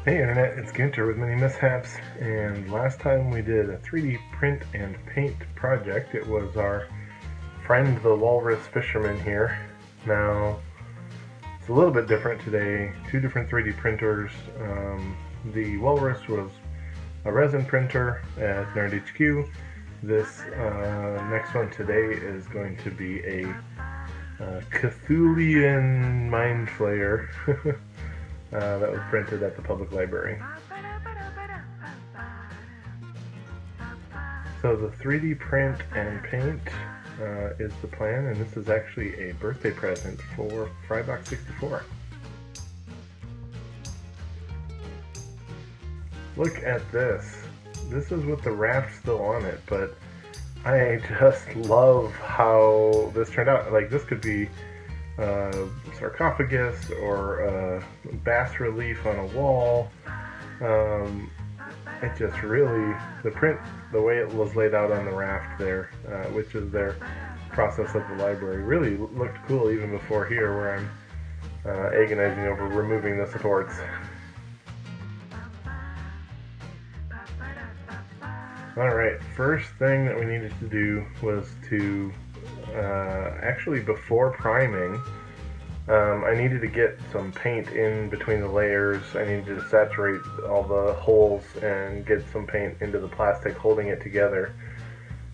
Hey Internet, it's Ginter with MiniMishaps, and last time we did a 3D print and paint project. It was our friend the Walrus Fisherman here. Now, it's a little bit different today. Two different 3D printers. The Walrus was a resin printer at Nerd HQ. This next one today is going to be a Cthulhu Mindflayer that was printed at the public library. So the 3D print and paint is the plan, and this is actually a birthday present for Frybox64. Look at this. This is with the raft still on it, but I just love how this turned out. Like, this could be sarcophagus or bas relief on a wall. It just really, the print, the way it was laid out on the raft there, which is their process of the library, really looked cool even before here, where I'm agonizing over removing the supports. Alright, first thing that we needed to do was to, actually before priming, I needed to get some paint in between the layers. I needed to saturate all the holes and get some paint into the plastic holding it together.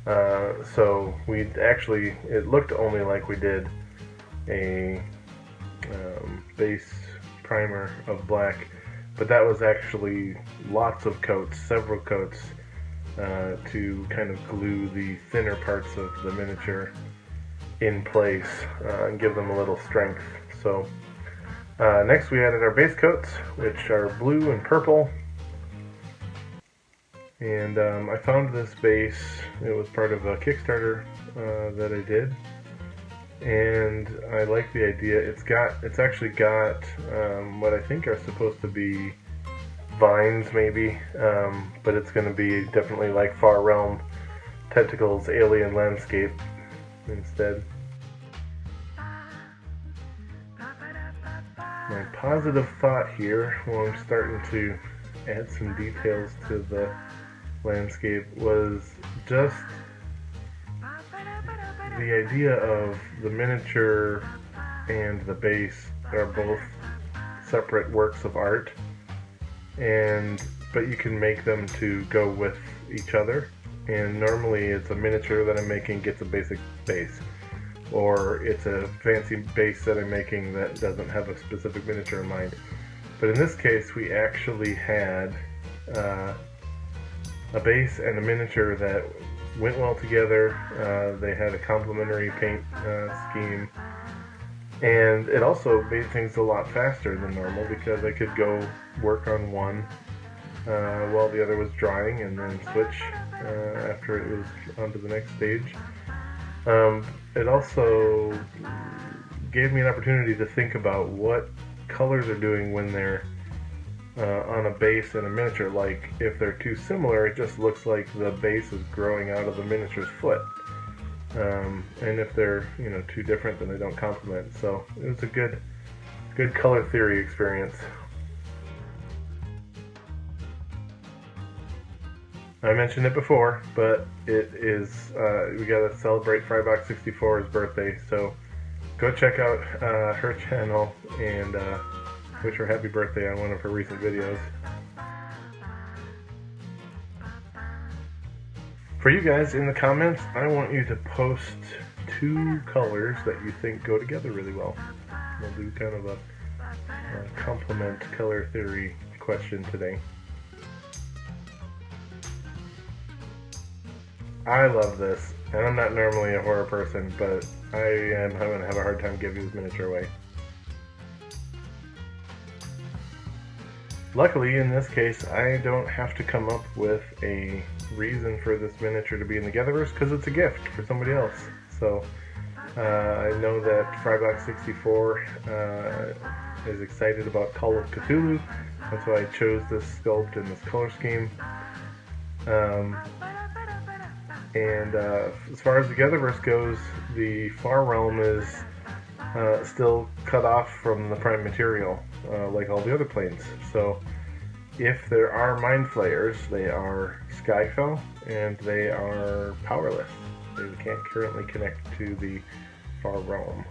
So it looked only like we did a base primer of black, but that was actually lots of coats, several coats, to kind of glue the thinner parts of the miniature in place and give them a little strength. So next we added our base coats, which are blue and purple. And I found this base. It was part of a Kickstarter that I did, and I like the idea. It's actually got what I think are supposed to be vines, maybe, but it's going to be definitely like Far Realm Tentacles alien landscape instead. My positive thought here, while I'm starting to add some details to the landscape, was just the idea of the miniature and the base are both separate works of art, but you can make them to go with each other. And normally it's a miniature that I'm making gets a basic base, or it's a fancy base that I'm making that doesn't have a specific miniature in mind. But in this case, we actually had a base and a miniature that went well together. They had a complementary paint scheme, and it also made things a lot faster than normal because I could go work on one while the other was drying and then switch after it was onto the next stage. It also gave me an opportunity to think about what colors are doing when they're on a base and a miniature. Like, if they're too similar, it just looks like the base is growing out of the miniature's foot. And if they're, too different, then they don't complement. So it was a good color theory experience. I mentioned it before, but it is, we gotta celebrate Frybox64's birthday, so go check out her channel and wish her happy birthday on one of her recent videos. For you guys in the comments, I want you to post 2 colors that you think go together really well. We'll do kind of a complement color theory question today. I love this, and I'm not normally a horror person, but I am going to have a hard time giving this miniature away. Luckily, in this case, I don't have to come up with a reason for this miniature to be in the Getherverse because it's a gift for somebody else. So I know that Frybox64 is excited about Call of Cthulhu. That's why I chose this sculpt and this color scheme. And as far as the Getherverse goes, the Far Realm is still cut off from the prime material, like all the other planes. So If there are mind flayers, they are Skyfell, and they are powerless. They can't currently connect to the far realm.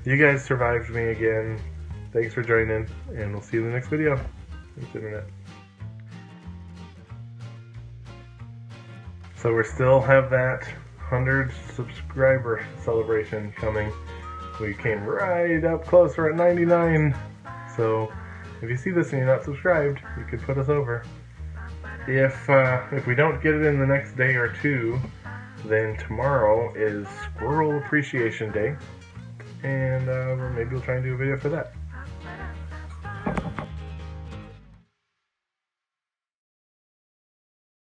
You guys survived me again. Thanks for joining, and we'll see you in the next video. Thanks, Internet. So we still have that 100 subscriber celebration coming. We came right up close. We're at 99. So if you see this and you're not subscribed, you could put us over. If we don't get it in the next day or two, then tomorrow is Squirrel Appreciation Day, and maybe we'll try and do a video for that.